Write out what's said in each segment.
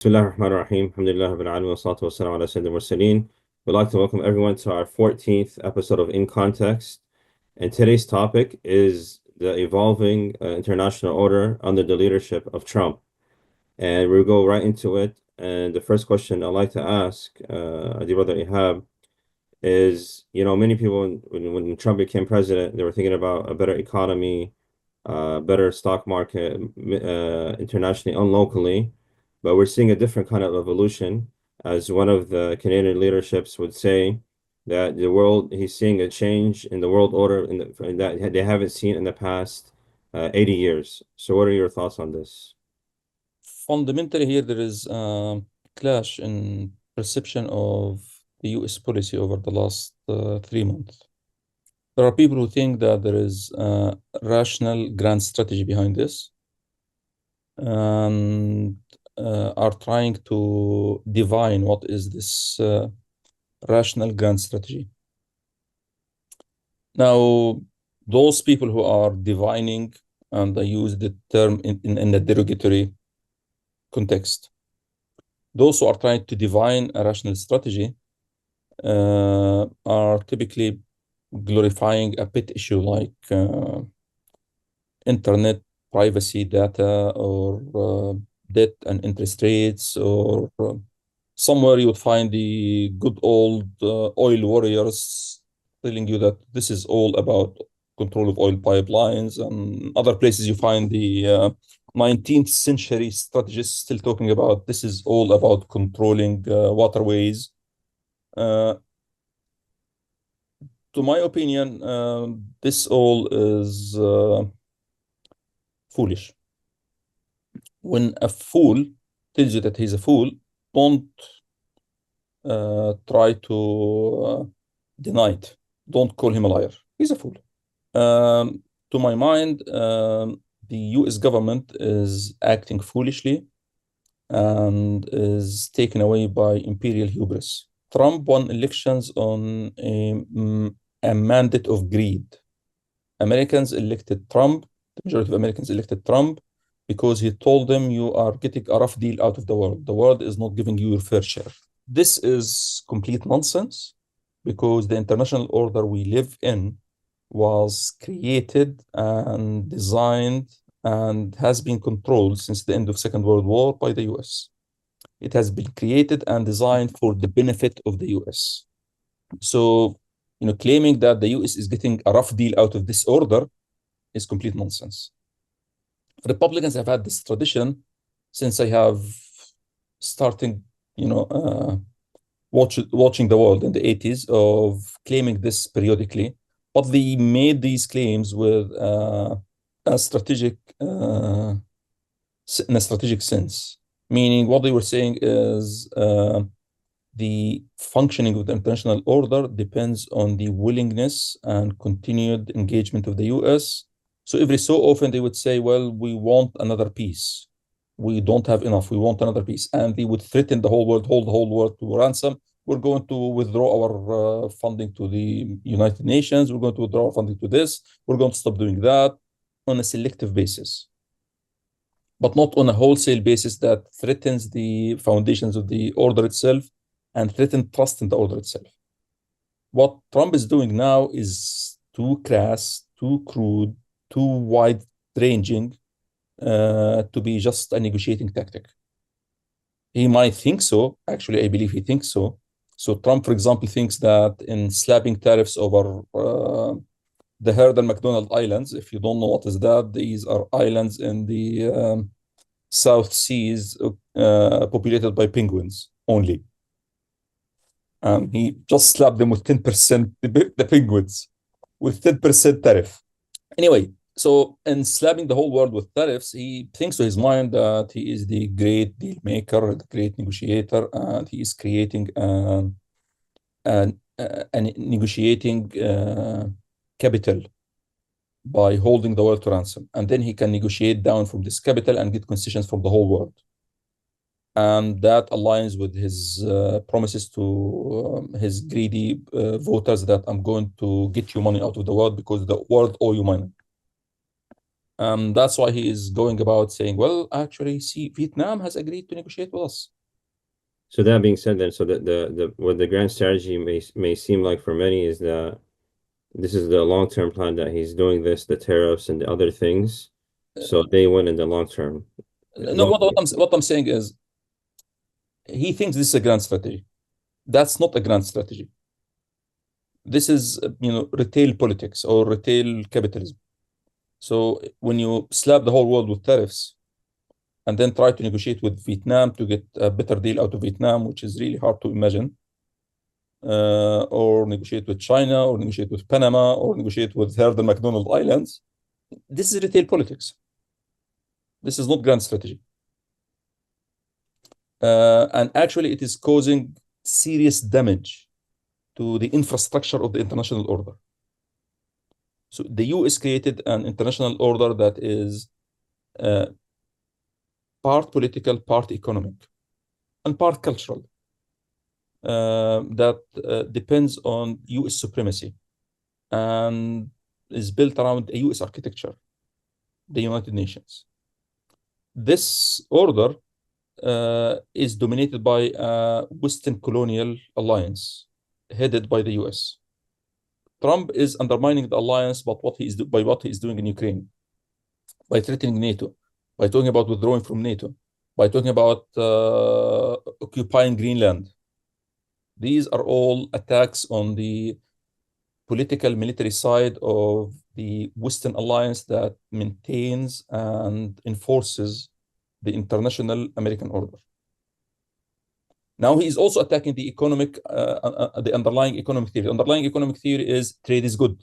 Bismillah ar-Rahman ar-Rahim. Alhamdulillah Rabbil Alamin wa salatu wa salam ala Sayyidina Mursaleen. We'd like to welcome everyone to our 14th episode of In Context. And today's topic is the evolving international order under the leadership of Trump. And we'll go right into it. And the first question I'd like to ask, Adi Brother Ihab, is, many people, when Trump became president, they were thinking about a better economy, better stock market, internationally and locally. But we're seeing a different kind of evolution, as one of the Canadian leaderships would say, that he's seeing a change in the world order that they haven't seen in the past 80 years. So what are your thoughts on this? Fundamentally, here there is a clash in perception of the US policy over the last 3 months. There are people who think that there is a rational grand strategy behind this and are trying to divine what is this rational grand strategy. Now, those people who are divining, and I use the term in a derogatory context, those who are trying to divine a rational strategy are typically glorifying a pet issue like internet privacy data, or debt and interest rates, or somewhere you would find the good old oil warriors telling you that this is all about control of oil pipelines, and other places you find the 19th century strategists still talking about this is all about controlling waterways. To my opinion, this all is foolish. When a fool tells you that he's a fool, don't try to deny it. Don't call him a liar. He's a fool. To my mind, the US government is acting foolishly and is taken away by imperial hubris. Trump won elections on a mandate of greed. Americans elected Trump, the majority of Americans elected Trump because he told them you are getting a rough deal out of the world. The world is not giving you your fair share. This is complete nonsense because the international order we live in was created and designed and has been controlled since the end of Second World War by the US. It has been created and designed for the benefit of the US. So, claiming that the US is getting a rough deal out of this order is complete nonsense. Republicans have had this tradition since I have starting, watching the world in the 80s, of claiming this periodically, but they made these claims with a strategic in a strategic sense, meaning what they were saying is the functioning of the international order depends on the willingness and continued engagement of the US. So every so often they would say, well, we want another peace. We don't have enough. We want another peace. And they would threaten the whole world, hold the whole world to ransom. We're going to withdraw our funding to the United Nations. We're going to withdraw our funding to this. We're going to stop doing that on a selective basis, but not on a wholesale basis that threatens the foundations of the order itself and threatens trust in the order itself. What Trump is doing now is too crass, too crude, too wide-ranging to be just a negotiating tactic. He might think so. Actually, I believe he thinks so. So Trump, for example, thinks that in slapping tariffs over the Heard and McDonald Islands, if you don't know what is that, these are islands in the South Seas populated by penguins only. And he just slapped them with 10%, the penguins, with 10% tariff. Anyway, so in slapping the whole world with tariffs, he thinks to his mind that he is the great deal maker, the great negotiator, and he is creating a negotiating capital by holding the world to ransom. And then he can negotiate down from this capital and get concessions from the whole world. And that aligns with his promises to his greedy voters that I'm going to get you money out of the world because the world owe you money. That's why he is going about saying, well, actually, see, Vietnam has agreed to negotiate with us. So that being said, then, so that the what the grand strategy may seem like for many is that this is the long-term plan, that he's doing this, the tariffs and the other things, so they win in the long term. No, what I'm saying is he thinks this is a grand strategy. That's not a grand strategy. This is, retail politics or retail capitalism. So when you slap the whole world with tariffs and then try to negotiate with Vietnam to get a better deal out of Vietnam, which is really hard to imagine, or negotiate with China, or negotiate with Panama, or negotiate with the McDonald Islands, this is retail politics. This is not grand strategy. And actually, it is causing serious damage to the infrastructure of the international order. So the US created an international order that is uh, part political, part economic, and part cultural, that depends on US supremacy and is built around a US architecture, the United Nations. This order is dominated by a Western colonial alliance headed by the US. Trump is undermining the alliance by what he is doing in Ukraine, by threatening NATO, by talking about withdrawing from NATO, by talking about occupying Greenland. These are all attacks on the political military side of the Western alliance that maintains and enforces the international American order. Now he is also attacking the the underlying economic theory. The underlying economic theory is trade is good.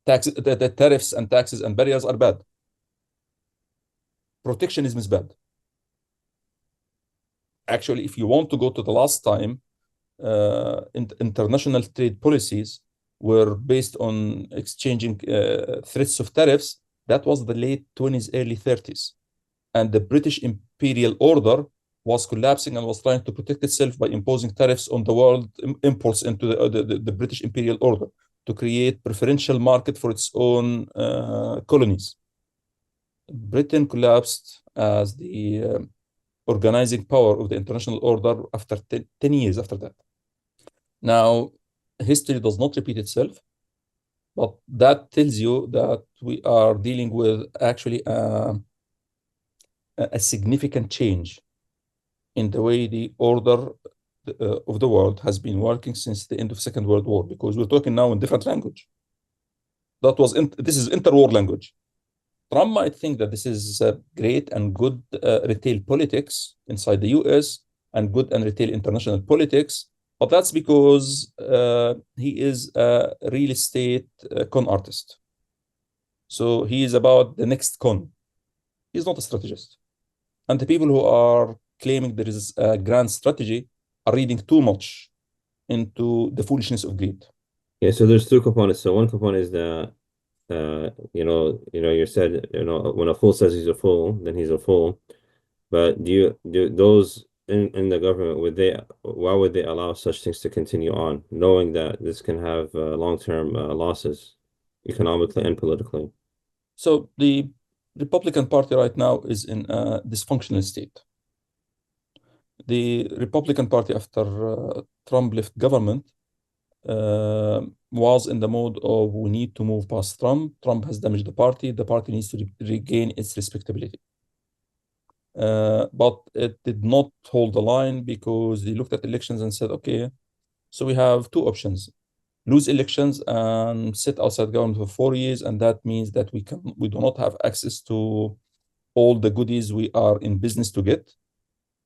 The tariffs and taxes and barriers are bad. Protectionism is bad. Actually, if you want to go to the last time, international trade policies were based on exchanging threats of tariffs. That was the late 20s, early 30s. And the British imperial order was collapsing and was trying to protect itself by imposing tariffs on the world imports into the British imperial order to create preferential market for its own colonies. Britain collapsed as the organizing power of the international order after 10 years after that. Now, history does not repeat itself, but that tells you that we are dealing with actually a significant change in the way the order of the world has been working since the end of Second World War, because we're talking now in different language. This is interwar language. Trump might think that this is great and good retail politics inside the US and good and retail international politics, but that's because he is a real estate con artist. So he is about the next con. He's not a strategist. And the people who are claiming there is a grand strategy are reading too much into the foolishness of greed. Yeah, so there's two components. So one component is that you said, when a fool says he's a fool, then he's a fool. But do those in the government, why would they allow such things to continue on, knowing that this can have long-term losses economically and politically? So the Republican Party right now is in a dysfunctional state. The Republican Party, after Trump left government, was in the mode of we need to move past Trump. Trump has damaged the party. The party needs to regain its respectability. But it did not hold the line because they looked at elections and said, okay, so we have two options: lose elections and sit outside government for 4 years, and that means that we do not have access to all the goodies we are in business to get,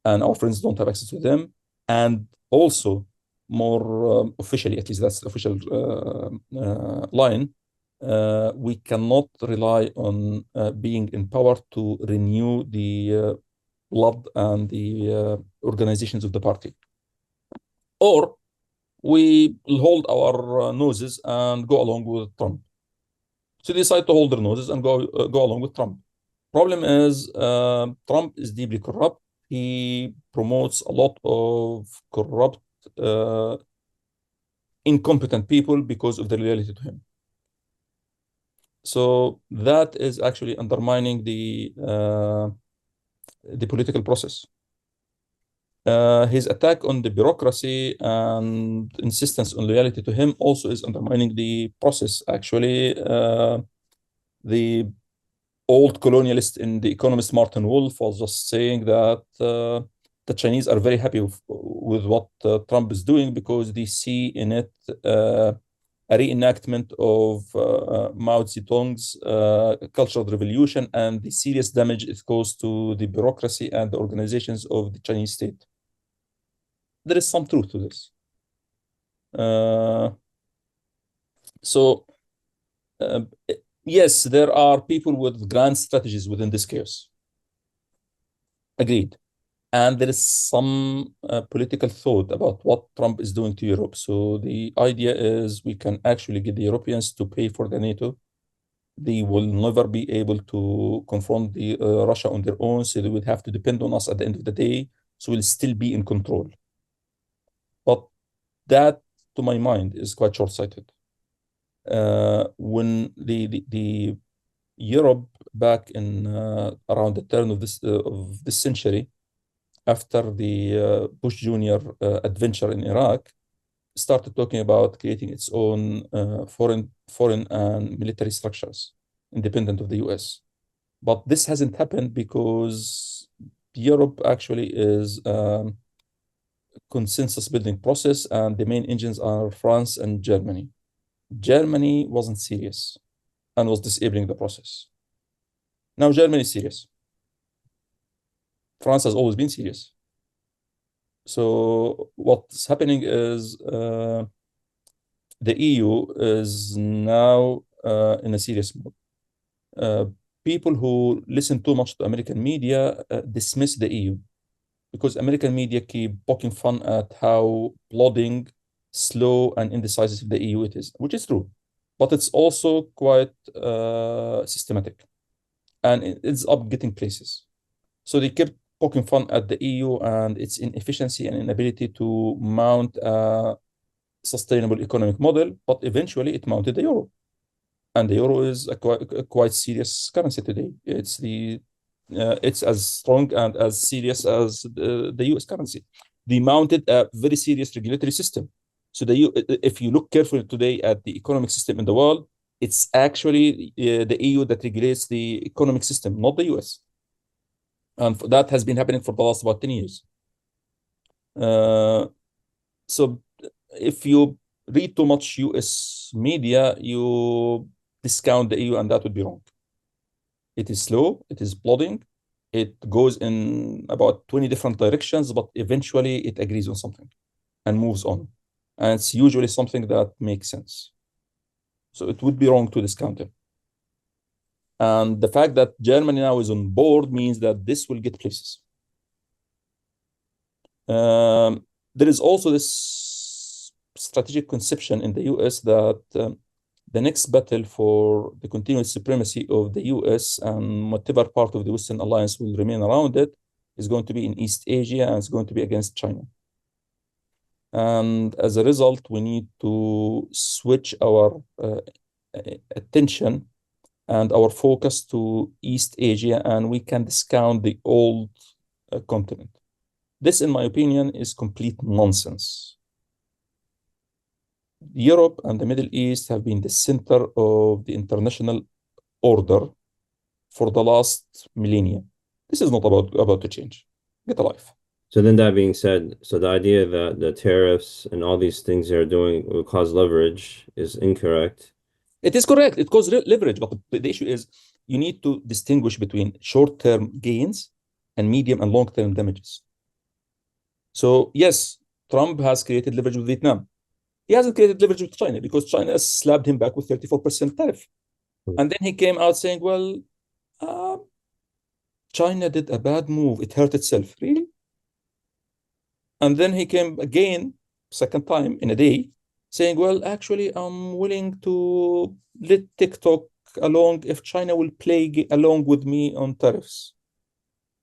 and our friends don't have access to them. And also, more officially, at least that's the official line, we cannot rely on being in power to renew the blood and the organizations of the party. Or we hold our noses and go along with Trump. So they decide to hold their noses and go along with Trump. Problem is, Trump is deeply corrupt. He promotes a lot of corrupt, incompetent people because of their loyalty to him. So that is actually undermining the political process. His attack on the bureaucracy and insistence on loyalty to him also is undermining the process. Actually, the old colonialist in The Economist, Martin Wolf, was just saying that the Chinese are very happy with what Trump is doing because they see in it a reenactment of Mao Zedong's Cultural Revolution and the serious damage it caused to the bureaucracy and the organizations of the Chinese state. There is some truth to this. Uh, so, uh, yes, there are people with grand strategies within this chaos. Agreed. And there is some political thought about what Trump is doing to Europe. So the idea is we can actually get the Europeans to pay for the NATO. They will never be able to confront the Russia on their own, so they would have to depend on us at the end of the day. So we'll still be in control. But that, to my mind, is quite short-sighted. When the Europe back in around the turn of this century, after the Bush Jr. Adventure in Iraq, started talking about creating its own foreign and military structures, independent of the US. But this hasn't happened because Europe actually is consensus building process, and the main engines are France and Germany. Germany wasn't serious and was disabling the process. Now Germany is serious. France has always been serious. So what's happening is the EU is now in a serious mode. People who listen too much to American media dismiss the EU because American media keep poking fun at how plodding, slow, and indecisive the EU it is, which is true. But it's also quite systematic, and it's up getting places. So they kept poking fun at the EU and its inefficiency and inability to mount a sustainable economic model, but eventually it mounted the euro. And the euro is a quite serious currency today. It's as strong and as serious as the US currency. They mounted a very serious regulatory system. So if you look carefully today at the economic system in the world, it's actually the EU that regulates the economic system, not the US. And that has been happening for the last about 10 years. So if you read too much US media, you discount the EU, and that would be wrong. It is slow, it is plodding, it goes in about 20 different directions, but eventually it agrees on something and moves on. And it's usually something that makes sense. So it would be wrong to discount it. And the fact that Germany now is on board means that this will get places. There is also this strategic conception in the US that the next battle for the continuous supremacy of the US and whatever part of the Western alliance will remain around it is going to be in East Asia, and it's going to be against China. And as a result, we need to switch our attention and our focus to East Asia, and we can discount the old continent. This, in my opinion, is complete nonsense. Europe and the Middle East have been the center of the international order for the last millennia. This is not about to change. Get a life. So then that being said, so the idea that the tariffs and all these things they're doing will cause leverage is incorrect. It is correct. It causes leverage, but the issue is you need to distinguish between short-term gains and medium and long-term damages. So yes, Trump has created leverage with Vietnam. He hasn't created leverage with China because China slapped him back with 34% tariff. And then he came out saying, well, China did a bad move. It hurt itself. Really? And then he came again, second time in a day, saying, well, actually, I'm willing to let TikTok along if China will play along with me on tariffs.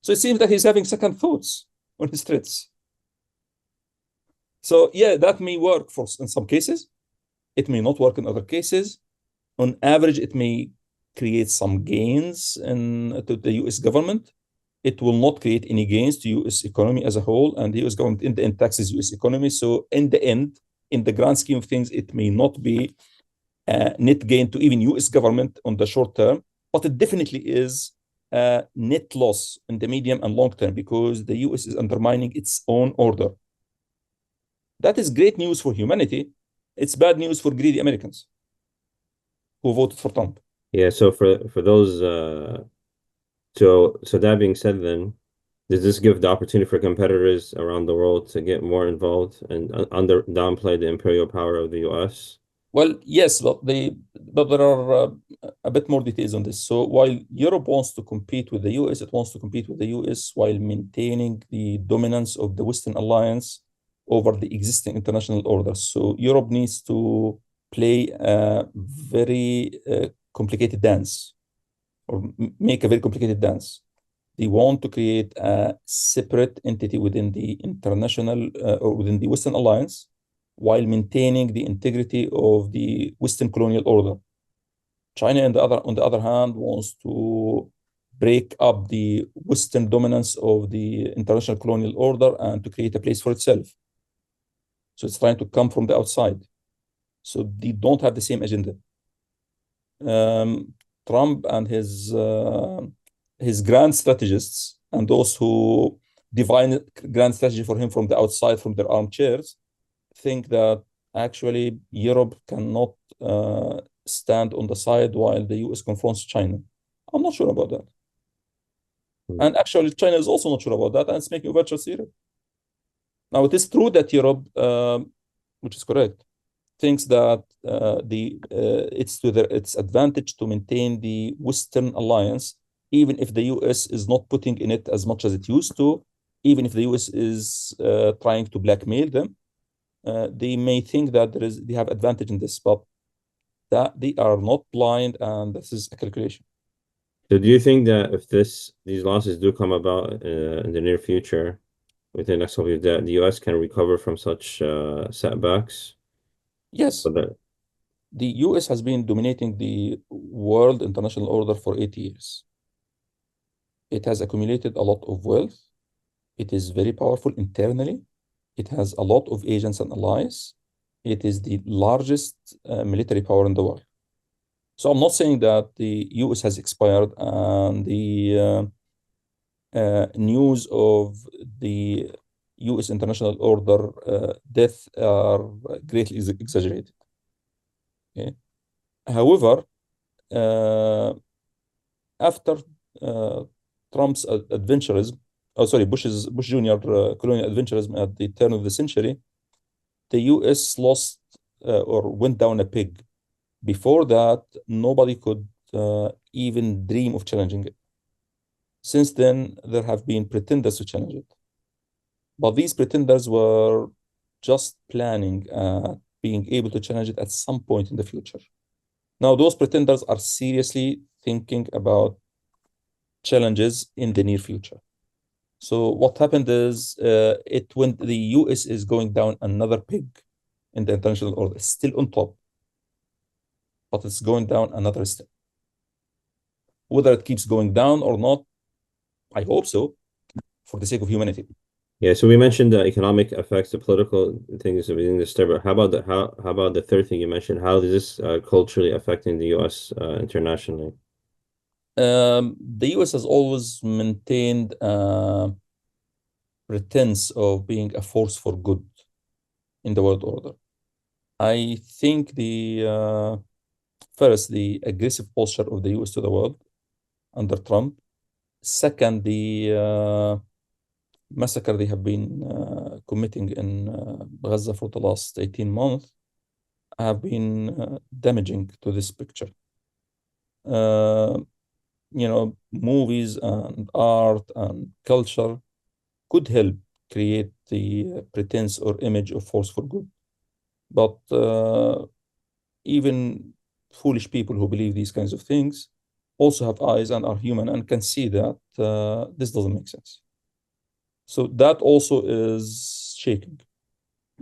So it seems that he's having second thoughts on his threats. So yeah, that may work in some cases. It may not work in other cases. On average, it may create some gains to the US government. It will not create any gains to US economy as a whole, and the US government in the end taxes US economy. So in the end, in the grand scheme of things, it may not be a net gain to even US government on the short term, but it definitely is a net loss in the medium and long term because the US is undermining its own order. That is great news for humanity. It's bad news for greedy Americans who voted for Trump. Yeah, so for those so that being said then, does this give the opportunity for competitors around the world to get more involved and under downplay the imperial power of the US? Well, yes, but there are a bit more details on this. So while Europe wants to compete with the US, it wants to compete with the US while maintaining the dominance of the Western alliance over the existing international order. So Europe needs to play a very complicated dance or make a very complicated dance. They want to create a separate entity within the international or within the Western alliance while maintaining the integrity of the Western colonial order. China, on the other hand, wants to break up the Western dominance of the international colonial order and to create a place for itself. So it's trying to come from the outside. So they don't have the same agenda. Trump and his grand strategists and those who divine grand strategy for him from the outside, from their armchairs, think that actually Europe cannot stand on the side while the US confronts China. I'm not sure about that. Hmm. And actually, China is also not sure about that, and it's making overtures to Europe. Now, it is true that Europe, which is correct, thinks that it's to its advantage to maintain the Western alliance, even if the US is not putting in it as much as it used to, even if the US is trying to blackmail them. They may think that they have advantage in this, but that they are not blind, and this is a calculation. So do you think that if these losses do come about in the near future, within the next couple of years, that the US can recover from such setbacks? Yes, So that the US has been dominating the world international order for 80 years. It has accumulated a lot of wealth. It is very powerful internally. It has a lot of agents and allies. It is the largest military power in the world. So I'm not saying that the US has expired and the news of the US international order death are greatly exaggerated. Okay. However, uh, after uh, Trump's adventurism, oh sorry, Bush Jr. Colonial adventurism at the turn of the century, the US lost or went down a peg. Before that, nobody could even dream of challenging it. Since then, there have been pretenders to challenge it. But these pretenders were just planning being able to challenge it at some point in the future. Now, those pretenders are seriously thinking about challenges in the near future. So what happened is it went the US is going down another peg in the international order. It's still on top, but it's going down another step. Whether it keeps going down or not, I hope so, for the sake of humanity. yeah, so we mentioned the economic effects, the political things within the state, but how about the third thing you mentioned? How is this culturally affecting the US internationally? The US has always maintained pretense of being a force for good in the world order. I think first, the aggressive posture of the US to the world under Trump. Second, the massacre they have been committing in Gaza for the last 18 months have been damaging to this picture. Uh, Movies and art and culture could help create the pretense or image of force for good. But even foolish people who believe these kinds of things also have eyes and are human and can see that this doesn't make sense. So that also is shaking,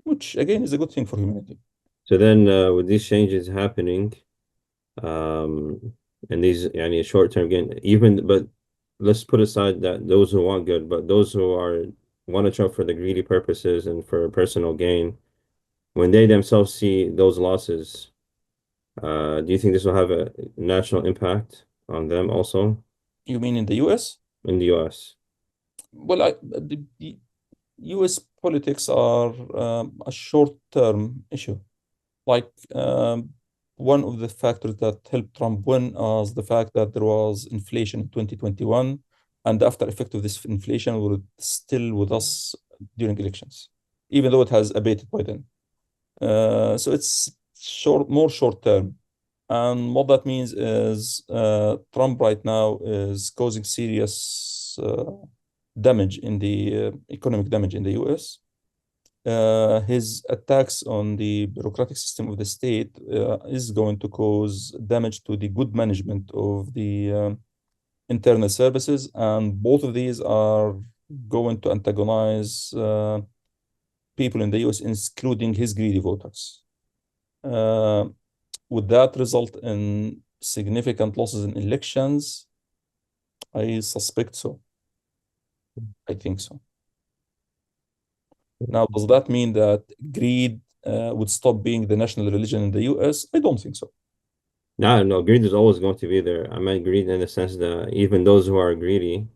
which again is a good thing for humanity. So then with these changes happening, um, And these yani short-term gain, even but let's put aside that those who want good, but those who are want to Trump for the greedy purposes and for personal gain, when they themselves see those losses, do you think this will have a national impact on them also You mean in the US? in the US? Well, the US politics are a short-term issue. Like one of the factors that helped Trump win was the fact that there was inflation in 2021, and the after effect of this inflation was still with us during elections, even though it has abated by then. So it's more short term. And what that means is Trump right now is causing serious damage in the economic damage in the US. His attacks on the bureaucratic system of the state is going to cause damage to the good management of the internal services, and both of these are going to antagonize people in the US, including his greedy voters. Uh, would that result in significant losses in elections? I suspect so. I think so. Now, does that mean that greed would stop being the national religion in the US? I don't think so. No, no, greed is always going to be there. I meant greed in the sense that even those who are greedy,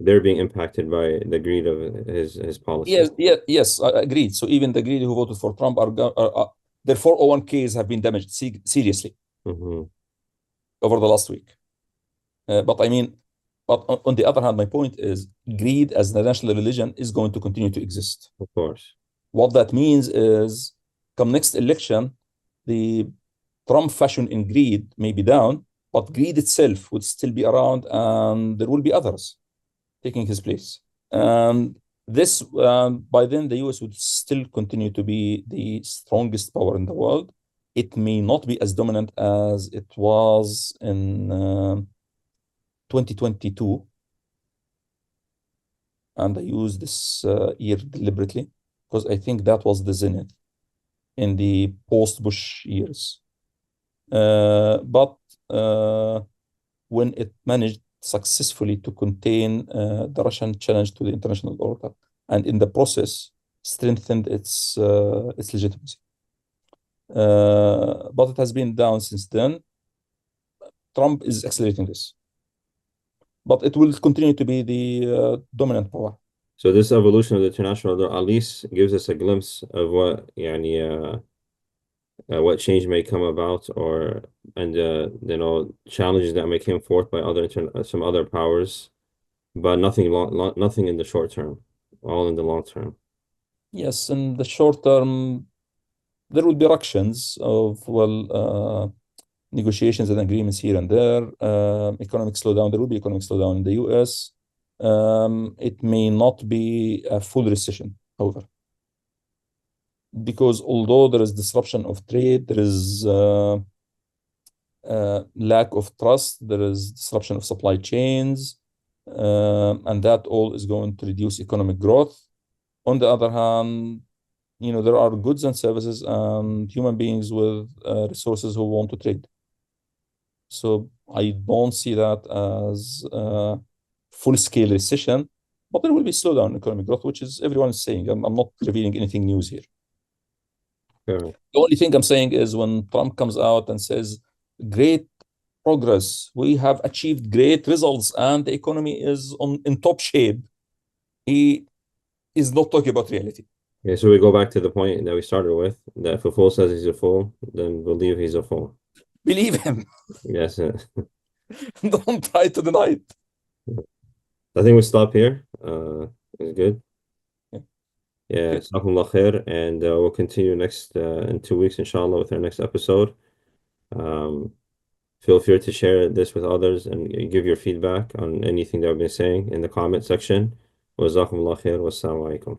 they're being impacted by the greed of his policy. Yes, yes, yes, I agreed. So even the greedy who voted for Trump their 401ks have been damaged seriously Hmm. over the last week. But I mean, but on the other hand, my point is greed as the national religion is going to continue to exist. Of course. What that means is, come next election, the Trump fashion in greed may be down, but greed itself would still be around, and there will be others taking his place. And this, by then, the US would still continue to be the strongest power in the world. It may not be as dominant as it was in 2022. And I use this year deliberately because I think that was the zenith in the post-Bush years. But when it managed successfully to contain the Russian challenge to the international order, and in the process strengthened its legitimacy. But it has been down since then. Trump is accelerating this, but it will continue to be the dominant power. So this evolution of the international order at least gives us a glimpse of what what change may come about, or and challenges that may come forth by some other powers, but nothing in the short term, all in the long term. Yes, in the short term, there will be ructions of, negotiations and agreements here and there. Economic slowdown, there will be economic slowdown in the US. It may not be a full recession, however, because although there is disruption of trade, there is lack of trust, there is disruption of supply chains, and that all is going to reduce economic growth. On the other hand, there are goods and services and human beings with resources who want to trade. So I don't see that as a full-scale recession, but there will be slowdown in economic growth, which is everyone is saying. I'm not revealing anything news here. Sure. The only thing I'm saying is when Trump comes out and says, great progress, we have achieved great results, and the economy is in top shape, he is not talking about reality. Yeah, so we go back to the point that we started with, that if a fool says he's a fool, then believe he's a fool. Believe him. Yes. Don't try to deny it. I think we stop here. It's good. Yeah. Yeah, Okay. Jazakumullah khair, and we'll continue next in 2 weeks, inshallah, with our next episode. Um, feel free to share this with others and give your feedback on anything that I've been saying in the comment section. Wa jazakumullah khair. Wassalamu alaikum.